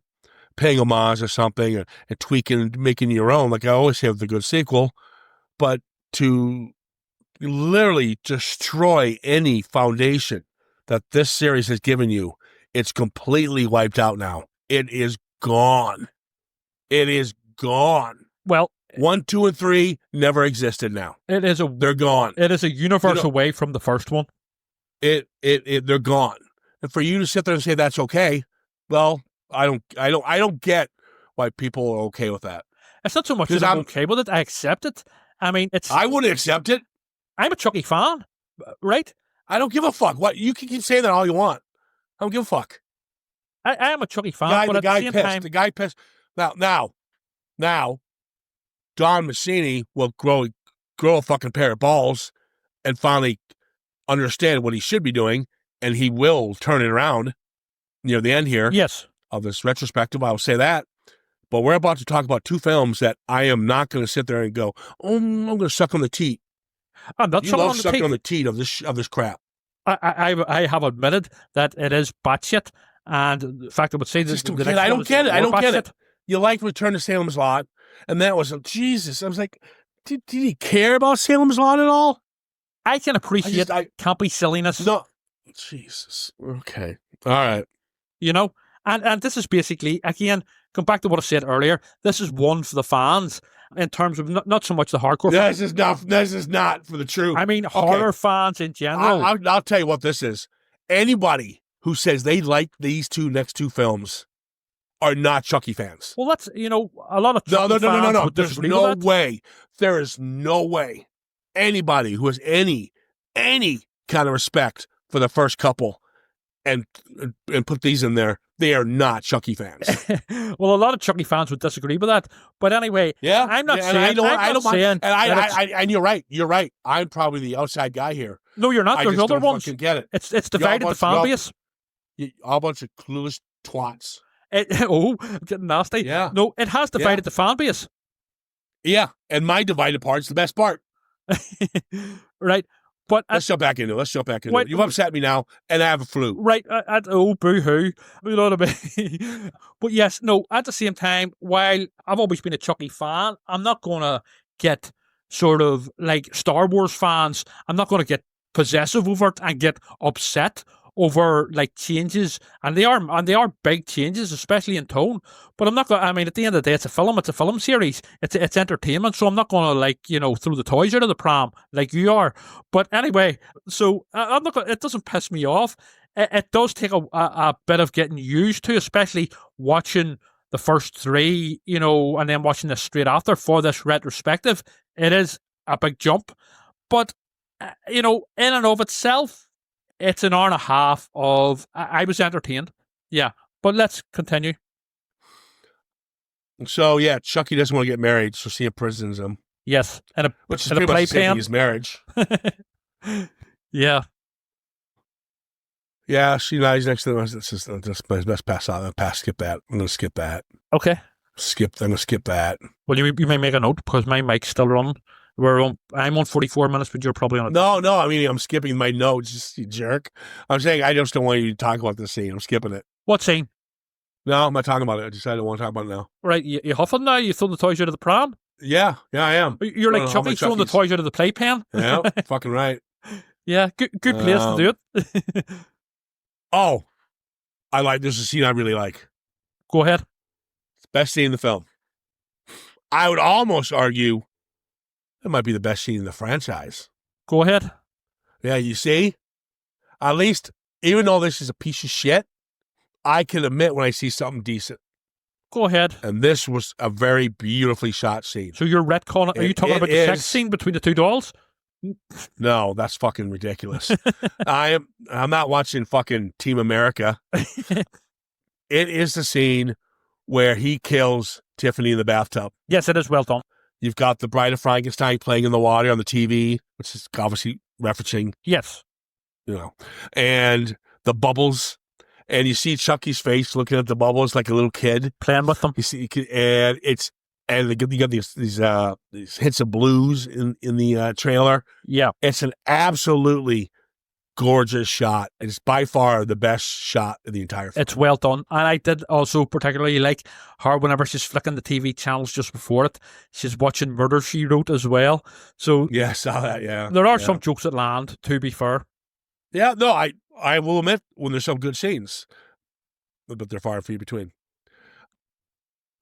paying homage or something and tweaking and making your own, like I always have the good sequel, but to literally destroy any foundation that this series has given you, it's completely wiped out now. It is gone. It is gone. Well, 1, 2, and 3 never existed now. They're gone. It is a universe away from the first one. They're gone. And for you to sit there and say that's okay, well, I don't get why people are okay with that. It's not so much that I'm okay with it. I accept it. I mean, I wouldn't accept it. I'm a Chucky fan, right? I don't give a fuck. What you can keep saying that all you want. I don't give a fuck. I am a Chucky fan, but at the same time, the guy pissed. Now, Don Mancini will grow a fucking pair of balls and finally understand what he should be doing, and he will turn it around near the end here. Yes, of this retrospective, I will say that. But we're about to talk about 2 films that I am not going to sit there and go, "Oh, I'm going to suck on the teat." I'm not sucking on the teat of this crap. I have admitted that it is batshit, and the fact I would say that I don't get it. I don't get it. You like Return to Salem's Lot, and that was Jesus. I was like, did he care about Salem's Lot at all? I can appreciate campy silliness. No, Jesus. Okay, all right. And this is basically, again, come back to what I said earlier. This is one for the fans in terms of not so much the hardcore. This is not for the truth. I mean, horror fans in general. I'll tell you what this is. Anybody who says they like these next two films are not Chucky fans. Well, that's, a lot of Chucky fans No. would There's disagree no with that. way. There is no way anybody who has any kind of respect for the first couple and put these in there, they are not Chucky fans. Well, a lot of Chucky fans would disagree with that. But anyway, Yeah, I'm not saying. I don't mind. And And you're right. You're right. I'm probably the outside guy here. no, you're not. I There's just other don't ones. fucking get it. It's divided the fan base. All a bunch of clueless twats. Getting nasty. Yeah. No, it has divided the fan base. Yeah, and my divided part's the best part. Right. But Let's jump back into it. You've upset me now, and I have a flu. right, boo-hoo. You know what I mean? But yes, no, at the same time, while I've always been a Chucky fan, I'm not going to get sort of like Star Wars fans, I'm not going to get possessive over it and get upset over like changes, and they are big changes, especially in tone. But I'm not going. I mean, at the end of the day, it's a film series. It's entertainment, so I'm not going to throw the toys out of the pram like you are. But anyway, so I'm not. It doesn't piss me off. It does take a bit of getting used to, especially watching the first three, and then watching this straight after for this retrospective. It is a big jump, but in and of itself, it's an hour and a half of. I was entertained. Yeah, but let's continue. So yeah, Chucky doesn't want to get married, so she imprisons him. Yes, Which is and a pretty much the same playpen. thing as marriage. Yeah. Yeah, she lies next to them. Let's pass on. Skip that. I'm going to skip that. Okay. I'm going to skip that. Well, you may make a note because my mic's still running. I'm on 44 minutes, but you're probably on. No. I mean, I'm skipping my notes. Just you jerk. I'm saying I just don't want you to talk about this scene. I'm skipping it. What scene? No, I'm not talking about it. I decided I don't want to talk about it now. Right, you huffing now? You throwing the toys out of the pram? Yeah, I am. You're like Chucky throwing the toys out of the playpen? Yeah, fucking right. Yeah, good place to do it. Oh, there's a scene I really like. Go ahead. It's the best scene in the film. I would almost argue it might be the best scene in the franchise. Go ahead. Yeah, you see? At least, even though this is a piece of shit, I can admit when I see something decent. Go ahead. And this was a very beautifully shot scene. So you're retconning. Are you talking about the sex scene between the two dolls? No, that's fucking ridiculous. I'm not watching fucking Team America. It is the scene where he kills Tiffany in the bathtub. Yes, it is well done. You've got the Bride of Frankenstein playing in the water on the TV, which is obviously referencing, Yes. And the bubbles. And you see Chucky's face looking at the bubbles like a little kid playing with them. You see, and you got these hits of blues in the trailer. Yeah, it's an absolutely gorgeous shot. It's by far the best shot of the entire film. It's well done, and I did also particularly like her whenever she's flicking the TV channels just before it. She's watching Murder, She Wrote as well. So yeah, I saw that. Yeah, there are some jokes that land. To be fair. Yeah, no, I will admit when there's some good scenes, but they're far and few between.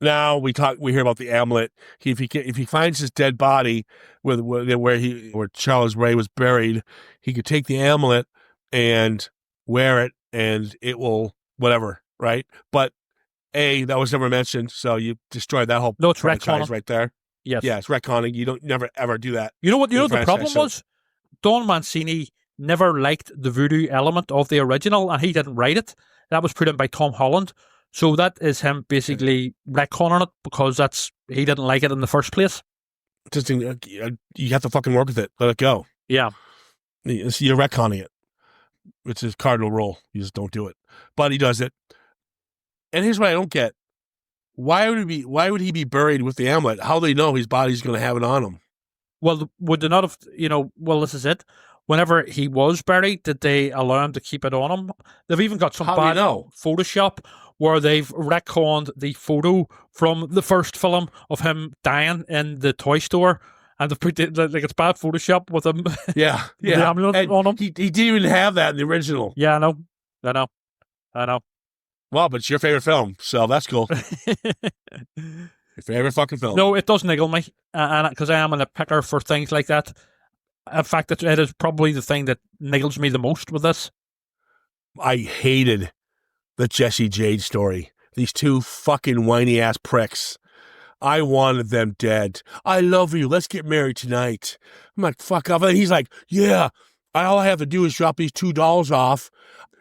Now we hear about the amulet. If he finds his dead body where Charles Ray was buried, he could take the amulet and wear it, and it will whatever, right? But that was never mentioned, so you destroyed that whole franchise right there. Yes, yeah, it's retconning. You don't never ever do that. You know what? You know what the problem was? Don Mancini never liked the voodoo element of the original, and he didn't write it. That was put in by Tom Holland. So that is him basically retconning it because he didn't like it in the first place. Just you have to fucking work with it. Let it go. Yeah. You're retconning it. It's his cardinal rule. You just don't do it. But he does it. And here's what I don't get. Why would he be buried with the amulet? How do they know his body's going to have it on him? Well, would they not have, well, this is it. Whenever he was buried, did they allow him to keep it on him? They've even got some bad Photoshop where they've retconned the photo from the first film of him dying in the toy store, and they've put like it's bad Photoshop with him. Yeah, the amulet on him. He didn't even have that in the original. Yeah, I know. Well, but it's your favorite film, so that's cool. Your favorite fucking film. No, it does niggle me, and because I am a picker for things like that. In fact, it is probably the thing that niggles me the most with this. I hated the Jesse Jade story. These two fucking whiny ass pricks. I wanted them dead. I love you. Let's get married tonight. I'm like, fuck off. And he's like, yeah, all I have to do is drop these $2 off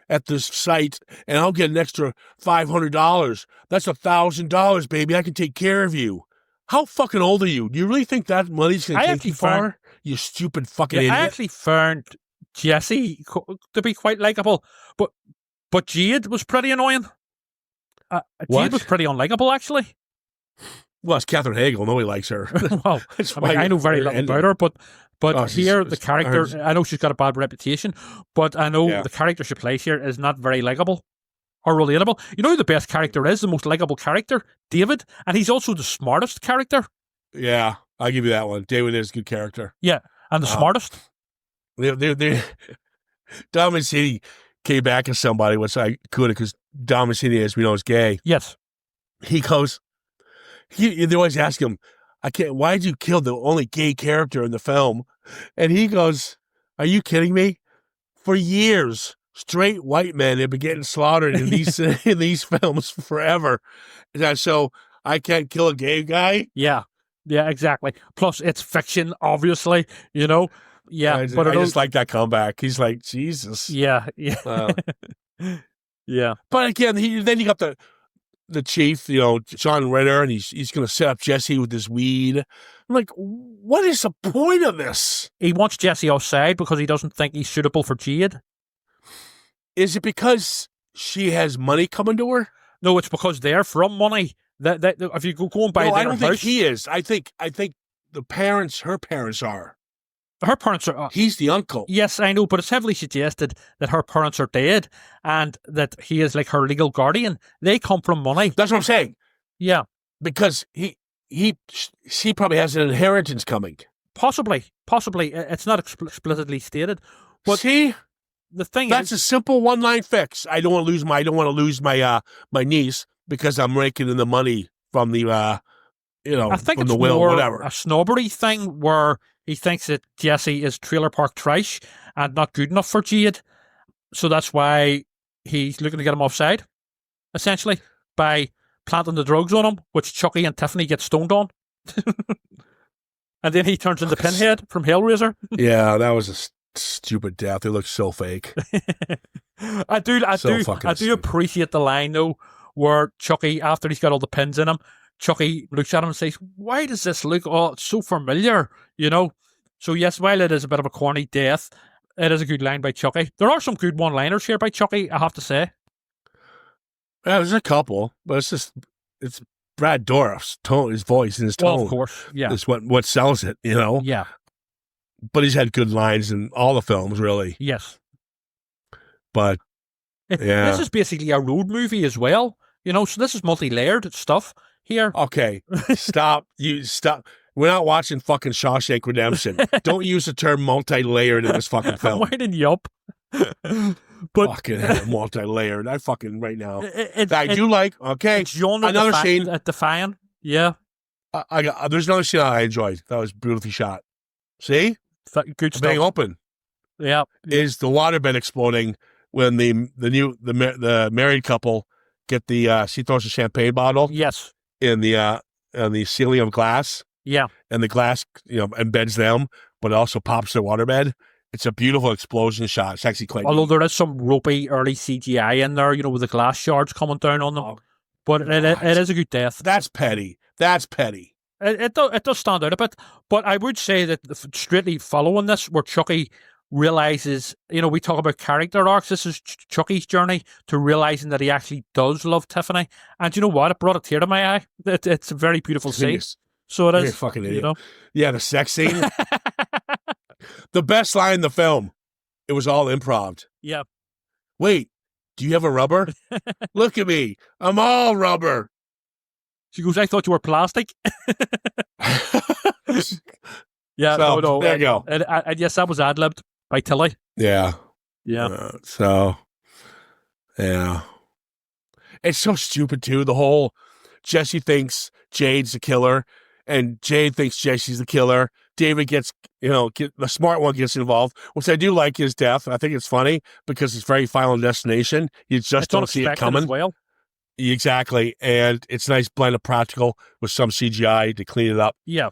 at this site and I'll get an extra $500. That's $1,000, baby. I can take care of you. How fucking old are you? Do you really think that money's going to take you far? You stupid fucking idiot. I actually found Jesse to be quite likable, but Jade was pretty annoying. Jade was pretty unlikable, actually. Well, it's Catherine Hagel. Nobody likes her. Well, I know very little about her, but here the character, I know she's got a bad reputation, but I know the character she plays here is not very likable or relatable. You know who the best character is, the most likable character? David, and he's also the smartest character. Yeah, I'll give you that one. David is a good character. Yeah, and the smartest. Dom Mancini came back as somebody, which I could, because Dom Mancini, as we know, is gay. Yes. He goes, they always ask him, why'd you kill the only gay character in the film? And he goes, are you kidding me? For years, straight white men have been getting slaughtered in these in these films forever. So I can't kill a gay guy? Yeah, exactly. Plus, it's fiction, obviously, you know? Yeah, but I just like that comeback. He's like, Jesus. Yeah. Yeah. But again, then you got the chief, John Ritter, and he's going to set up Jesse with this weed. I'm like, what is the point of this? He wants Jesse offside because he doesn't think he's suitable for Jade. Is it because she has money coming to her? No, it's because they're from money. That if you go and buy their house, I don't think he is. I think her parents are. Her parents are... he's the uncle. Yes, I know, but it's heavily suggested that her parents are dead and that he is like her legal guardian. They come from money. That's what I'm saying. Yeah. Because she probably has an inheritance coming. Possibly. It's not explicitly stated. But see, the thing that's a simple one-line fix. I don't want to lose my my niece because I'm raking in the money from the I think from it's the will, more whatever. A snobbery thing where he thinks that Jesse is trailer park trash and not good enough for Jade. So that's why he's looking to get him offside, essentially, by planting the drugs on him, which Chucky and Tiffany get stoned on. And then he turns into Pinhead from Hellraiser. Yeah, that was a stupid death. It looks so fake. I do appreciate the line, though, where Chucky, after he's got all the pins in him, Chucky looks at him and says, why does this look it's so familiar, So yes, while it is a bit of a corny death, it is a good line by Chucky. There are some good one-liners here by Chucky, I have to say. Yeah, there's a couple, but it's Brad Dourif's tone, his voice and his tone. Well, of course, yeah. It's what sells it, Yeah. But he's had good lines in all the films, really. Yes. But, yeah. This is basically a road movie as well, so this is multi-layered stuff here. Okay, stop. We're not watching fucking Shawshank Redemption. Don't use the term multi-layered in this fucking film. I'm winding you up. But fucking multi-layered. I fucking right now. I do like. Okay, another scene at Defiant. Yeah, there's another scene I enjoyed. That was beautifully shot. See, good stuff. Being open. Yeah, is the waterbed exploding when the married couple get she throws a champagne bottle. Yes. In the ceiling of glass. Yeah. And the glass, embeds them, but it also pops their waterbed. It's a beautiful explosion shot. It's actually quite Although there is some ropey early CGI in there, with the glass shards coming down on them. Oh, but it is a good death. That's petty. It does stand out a bit. But I would say that straightly following this, where Chucky realizes, we talk about character arcs. This is Chucky's journey to realizing that he actually does love Tiffany. And you know what? It brought a tear to my eye. It's a very beautiful scene. So it is. You're a fucking idiot. Yeah, the sex scene. The best line in the film. It was all improv. Yeah. Wait, do you have a rubber? Look at me. I'm all rubber. She goes, I thought you were plastic. Yeah, so, no. There you go. And yes, that was ad-libbed by Tilly. Yeah. Yeah. Yeah. It's so stupid, too. The whole Jesse thinks Jade's the killer, and Jade thinks Jesse's the killer. David gets, the smart one gets involved, which I do like his death. I think it's funny because it's very Final Destination. You just don't see it coming. As well. Exactly. And it's a nice blend of practical with some CGI to clean it up. Yeah.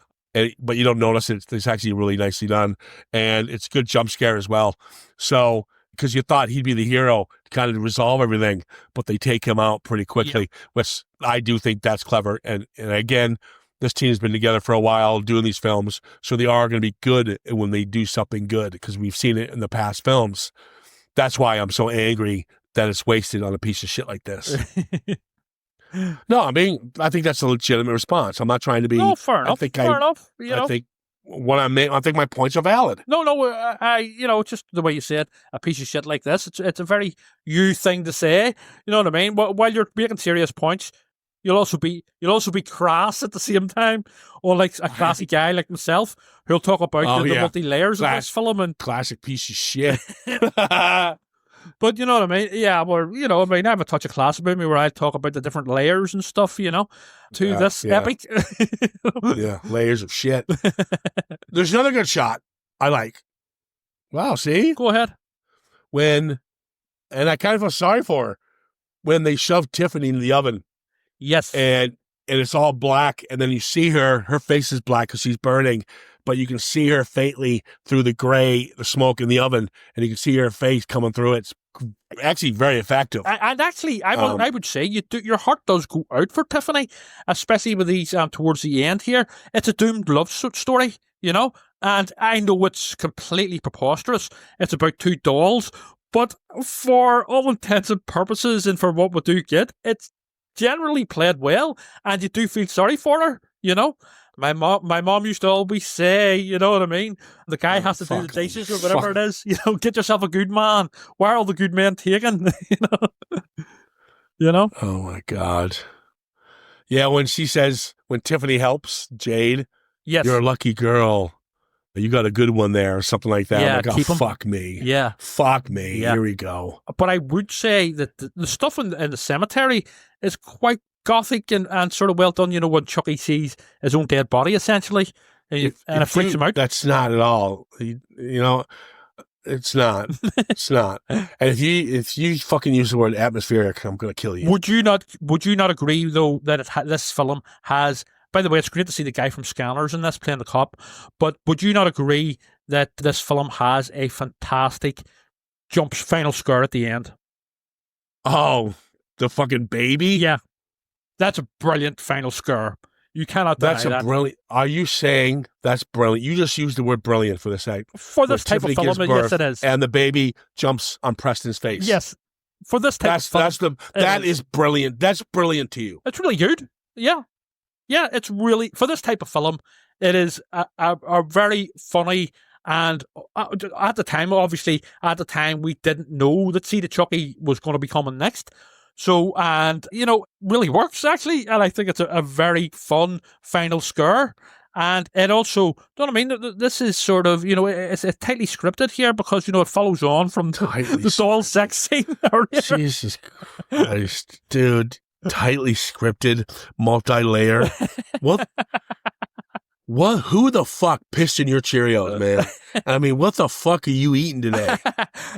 But you don't notice it. It's actually really nicely done. And it's a good jump scare as well. So, because you thought he'd be the hero to kind of resolve everything, but they take him out pretty quickly, which I do think that's clever. And again, this team's been together for a while doing these films, so they are going to be good when they do something good, because we've seen it in the past films. That's why I'm so angry that it's wasted on a piece of shit like this. No, I mean, I think that's a legitimate response. I'm not trying to be. No, fair enough. Fair enough. I think I think my points are valid. No, just the way you said a piece of shit like this. It's a very you thing to say. You know what I mean? While you're making serious points, you'll also be crass at the same time, or like a classy guy like myself who'll talk about the multi-layers of this film and classic piece of shit. But you know what I mean? Yeah, I have a touch of class about me where I talk about the different layers and stuff, to this epic. Yeah, layers of shit. There's another good shot I like. Wow, see? Go ahead. And I kind of feel sorry for her when they shove Tiffany in the oven. Yes. And it's all black, and then you see her face is black because she's burning, but you can see her faintly through the gray, the smoke in the oven, and you can see her face coming through it. It's actually very effective. And actually, I would say your heart does go out for Tiffany, especially with these towards the end here. It's a doomed love story, and I know it's completely preposterous. It's about two dolls, but for all intents and purposes and for what we do get, it's generally played well, and you do feel sorry for her, My mom used to always say, you know what I mean? The guy has to do the dishes or whatever it is. Get yourself a good man. Why are all the good men taken? Oh my God. Yeah, when Tiffany helps Jade, yes, you're a lucky girl. You got a good one there, or something like that. Yeah, I'm like, fuck me. Yeah. Fuck me. Yeah. Here we go. But I would say that the stuff in the cemetery is quite gothic and sort of well done, when Chucky sees his own dead body, essentially, and it freaks him out. That's not at all. It's not. It's not. And if you fucking use the word atmospheric, I'm going to kill you. Would you not agree, though, that this film has... By the way, it's great to see the guy from Scanners in this playing the cop, but would you not agree that this film has a fantastic final scare at the end? Oh, the fucking baby? Yeah. That's a brilliant final scare. You cannot deny that. Brilliant. Are you saying that's brilliant? You just used the word brilliant for this act. For this type of film, yes, it is. And the baby jumps on Preston's face. Yes. For this type of film. That is brilliant. That's brilliant to you. It's really good. Yeah. Yeah, it's really, for this type of film, it is a very funny, and at the time, we didn't know that Seed of Chucky was going to be coming next. So, and, really works, actually, and I think it's a very fun final scare. And it also, this is sort of, it's tightly scripted here because, it follows on from the doll sex scene earlier. Jesus Christ, dude. Tightly scripted, multi-layer. What? Who the fuck pissed in your Cheerios, man? I mean, what the fuck are you eating today?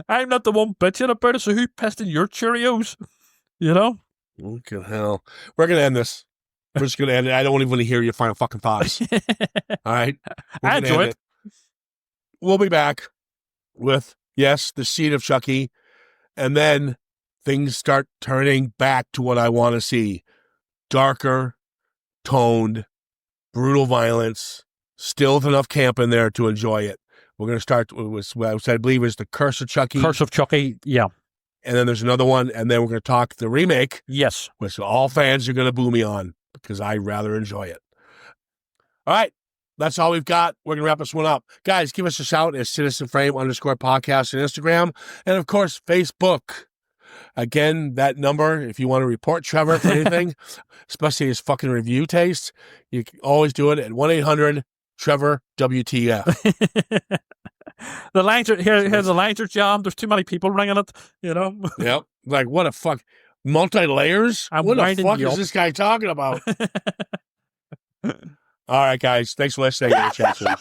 I'm not the one bitching about it, so who pissed in your Cheerios? Look at hell. We're going to end this. We're just going to end it. I don't even want to hear your final fucking thoughts. All right? I enjoy it. We'll be back with, yes, the Seed of Chucky, and then things start turning back to what I want to see. Darker, toned, brutal violence, still with enough camp in there to enjoy it. We're going to start with what I believe is The Curse of Chucky. Curse of Chucky, yeah. And then there's another one, and then we're going to talk the remake. Yes. Which all fans are going to boo me on because I rather enjoy it. All right. That's all we've got. We're going to wrap this one up. Guys, give us a shout at CitizenFrame_podcast on Instagram. And, of course, Facebook. Again, that number, if you want to report Trevor for anything, especially his fucking review taste, you can always do it at 1-800-TREVOR-WTF. The lines are here. The lines are jammed. There's too many people ringing it. Yep. Like, what a fuck. Multi-layers? What the fuck is this guy talking about? All right, guys. Thanks for listening. Chat soon.